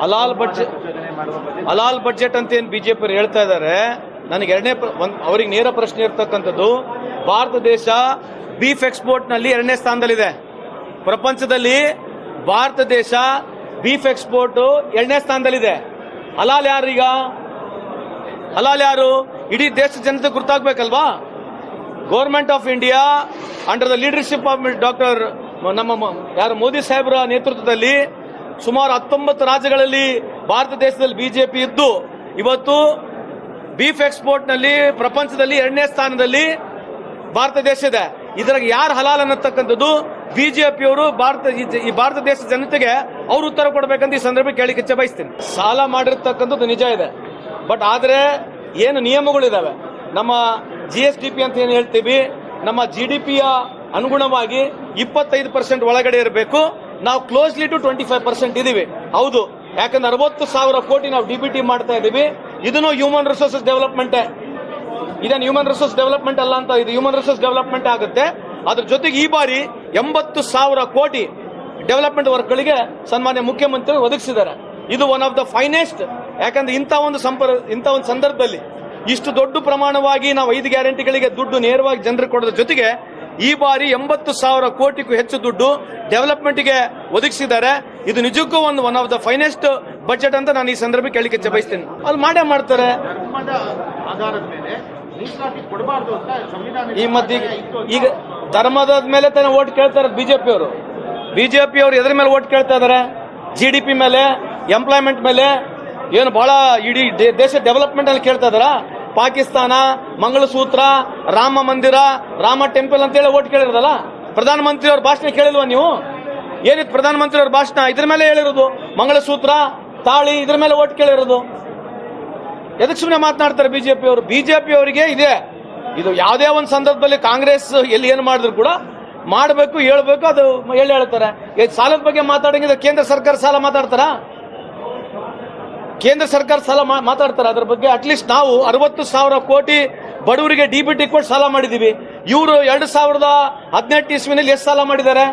ಹಲಾಲ್ budget ಅಂತ ಏನು BJP ಹೇಳ್ತಾ ಇದ್ದಾರೆ. ನನಗೆ ಅವರಿಗೆ ನೇರ ಪ್ರಶ್ನೆ ಇರ್ತಕ್ಕಂಥದ್ದು, ಭಾರತ ದೇಶ ಬೀಫ್ ಎಕ್ಸ್ಪೋರ್ಟ್ ನಲ್ಲಿ 2ನೇ ಸ್ಥಾನದಲ್ಲಿದೆ ಪ್ರಪಂಚದಲ್ಲಿ. ಭಾರತ ದೇಶ ಬೀಫ್ ಎಕ್ಸ್ಪೋರ್ಟ್ 2ನೇ ಸ್ಥಾನದಲ್ಲಿದೆ. ಹಲಾಲ್ ಯಾರು? ಈಗ ಹಲಾಲ್ ಯಾರು? ಇಡೀ ದೇಶದ ಜನತೆ ಗುರ್ತಾಗಬೇಕಲ್ವಾ? Government of India under the leadership of doctor ನಮ್ಮ ಯಾರು ಮೋದಿ ಸಾಹೇಬರ ನೇತೃತ್ವದಲ್ಲಿ ಸುಮಾರು 19 ರಾಜ್ಯಗಳಲ್ಲಿ ಭಾರತ ದೇಶದಲ್ಲಿ ಬಿಜೆಪಿ ಇದ್ದು ಇವತ್ತು ಬೀಫ್ ಎಕ್ಸ್ಪೋರ್ಟ್ ನಲ್ಲಿ ಪ್ರಪಂಚದಲ್ಲಿ 2ನೇ ಸ್ಥಾನದಲ್ಲಿ ಭಾರತ ದೇಶ ಇದೆ. ಇದ್ರಾಗ ಯಾರು ಹಲಾಲ್ ಅನ್ನತಕ್ಕಂಥದ್ದು ಬಿಜೆಪಿಯವರು ಈ ಭಾರತ ದೇಶದ ಜನತೆಗೆ ಅವ್ರು ಉತ್ತರ ಕೊಡಬೇಕಂತ ಈ ಸಂದರ್ಭ ಕೇಳಿ ಇಚ್ಛೆ ಬಯಸ್ತೀನಿ. ಸಾಲ ಮಾಡಿರ್ತಕ್ಕಂಥದ್ದು ನಿಜ ಇದೆ, ಬಟ್ ಆದ್ರೆ ಏನು ನಿಯಮಗಳಿದಾವೆ, ನಮ್ಮ GSDP ಅಂತ ಏನು ಹೇಳ್ತೀವಿ, ನಮ್ಮ GDPಯ ಅನುಗುಣವಾಗಿ 25% ಒಳಗಡೆ ಇರಬೇಕು. ನಾವು ಕ್ಲೋಸ್ಲಿ ಟು 25% ಇದೀವಿ. ಹೌದು, ಯಾಕಂದ್ರೆ 60,000 ಕೋಟಿ ನಾವು DBT ಮಾಡ್ತಾ ಇದೀವಿ. ಇದನ್ನು ಹ್ಯೂಮನ್ ರಿಸೋರ್ಸಸ್ ಡೆವಲಪ್ಮೆಂಟ್, ಇದೇನು ಹ್ಯೂಮನ್ ರಿಸೋರ್ಸ್ ಡೆವಲಪ್ಮೆಂಟ್ ಅಲ್ಲ ಅಂತ, ಇದು ಹ್ಯೂಮನ್ ರಿಸೋರ್ಸ್ ಡೆವಲಪ್ಮೆಂಟ್ ಆಗುತ್ತೆ. ಅದ್ರ ಜೊತೆಗೆ ಈ ಬಾರಿ 80,000 ಕೋಟಿ ಡೆವಲಪ್ಮೆಂಟ್ ವರ್ಕ್ಗಳಿಗೆ ಸನ್ಮಾನ್ಯ ಮುಖ್ಯಮಂತ್ರಿ ಒದಗಿಸಿದ್ದಾರೆ. ಇದು ಒನ್ ಆಫ್ ದ ಫೈನೆಸ್ಟ್. ಯಾಕಂದ್ರೆ ಇಂಥ ಒಂದು ಸಂದರ್ಭದಲ್ಲಿ ಇಷ್ಟು ದೊಡ್ಡ ಪ್ರಮಾಣವಾಗಿ ನಾವು 5 ಗ್ಯಾರಂಟಿಗಳಿಗೆ ದುಡ್ಡು ನೇರವಾಗಿ ಜನರಿಗೆ ಕೊಡೋದ್ರ ಜೊತೆಗೆ ಈ ಬಾರಿ 80,000 ಕೋಟಿಗೂ ಹೆಚ್ಚು ದುಡ್ಡು ಡೆವಲಪ್ಮೆಂಟ್ಗೆ ಒದಗಿಸಿದ್ದಾರೆ. ಇದು ನಿಜಕ್ಕೂ one of the finest budget ಅಂತ ನಾನು ಈ ಸಂದರ್ಭ ಕೇಳಿಕೆ ಇಚ್ಛೆ ಬಯಸ್ತೇನೆ. ಅಲ್ಲಿ ಮಾಡೇ ಮಾಡ್ತಾರೆ. ಈ ಮಧ್ಯೆ ಈಗ ಧರ್ಮದ ಮೇಲೆ ತಾನೇ ಓಟ್ ಕೇಳ್ತಾರೆ ಬಿಜೆಪಿಯವರು ಎದ್ರ ಮೇಲೆ ಓಟ್ ಕೇಳ್ತಾ ಇದಾರೆ? GDP ಮೇಲೆ, ಎಂಪ್ಲಾಯ್ಮೆಂಟ್ ಮೇಲೆ, ಏನು ಬಹಳ ಇಡೀ ದೇಶ ಡೆವಲಪ್ಮೆಂಟ್ ಅಲ್ಲಿ ಕೇಳ್ತಾ ಇದಾರ? ಪಾಕಿಸ್ತಾನ, ಮಂಗಳಸೂತ್ರ, ರಾಮ ಮಂದಿರ, ರಾಮ ಟೆಂಪಲ್ ಅಂತೇಳಿ ಓಟ್ ಕೇಳಿರೋದಲ್ಲ. ಪ್ರಧಾನಮಂತ್ರಿ ಅವ್ರ ಭಾಷಣ ಕೇಳಿಲ್ವಾ ನೀವು? ಏನಿತ್ತು ಪ್ರಧಾನಮಂತ್ರಿ ಅವ್ರ ಭಾಷಣ? ಇದ್ರ ಮೇಲೆ ಹೇಳಿರೋದು, ಮಂಗಳಸೂತ್ರ, ತಾಳಿ, ಇದ್ರ ಮೇಲೆ ಓಟ್ ಕೇಳಿರೋದು. ಎದಕ್ಕೆ ಸುಮ್ಮನೆ ಮಾತನಾಡ್ತಾರೆ ಬಿಜೆಪಿ ಅವರಿಗೆ ಇದೆ. ಇದು ಯಾವುದೇ ಒಂದು ಸಂದರ್ಭದಲ್ಲಿ ಕಾಂಗ್ರೆಸ್ ಎಲ್ಲಿ ಏನು ಮಾಡಿದ್ರು ಕೂಡ ಮಾಡಬೇಕು, ಹೇಳ್ಬೇಕು, ಅದು ಹೇಳ್ತಾರೆ. ಸಾಲದ ಬಗ್ಗೆ ಮಾತಾಡಂಗಿದ್ರೆ ಕೇಂದ್ರ ಸರ್ಕಾರ ಸಾಲ ಮಾತಾಡ್ತಾರ? ಕೇಂದ್ರ ಸರ್ಕಾರ ಸಾಲ ಮಾತಾಡ್ತಾರೆ ಅದ್ರ ಬಗ್ಗೆ? ಅಟ್ಲೀಸ್ಟ್ ನಾವು 60,000 ಕೋಟಿ ಬಡವರಿಗೆ DBT ಕೊಟ್ಟು ಸಾಲ ಮಾಡಿದೀವಿ. ಇವರು 2018 ಇಸ್ವಿನಲ್ಲಿ ಎಷ್ಟು ಸಾಲ ಮಾಡಿದ್ದಾರೆ?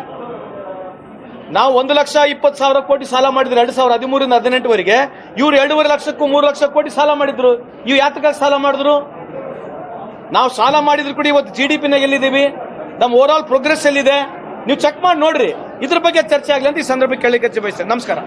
ನಾವು 1,20,000 ಕೋಟಿ ಸಾಲ ಮಾಡಿದ್ರು 2013ರಿಂದ 2018ವರೆಗೆ. ಇವ್ರು 2.5 ಲಕ್ಷಕ್ಕೂ 3 ಲಕ್ಷ ಕೋಟಿ ಸಾಲ ಮಾಡಿದ್ರು. ಇವು ಯಾತಕ್ಕಾಗಿ ಸಾಲ ಮಾಡಿದ್ರು? ನಾವು ಸಾಲ ಮಾಡಿದ್ರು ಕೂಡ ಇವತ್ತು GDPನಾಗ ಎಲ್ಲಿದ್ದೀವಿ, ನಮ್ಮ ಓವರ್ ಆಲ್ ಪ್ರೋಗ್ರೆಸ್ ಎಲ್ಲಿದೆ ನೀವು ಚೆಕ್ ಮಾಡಿ ನೋಡ್ರಿ. ಇದ್ರ ಬಗ್ಗೆ ಚರ್ಚೆ ಆಗಲಿ ಅಂತ ಈ ಸಂದರ್ಭಕ್ಕೆ ಕೇಳಲಿಕ್ಕೆ ಬಯಸ್ತೇನೆ. ನಮಸ್ಕಾರ.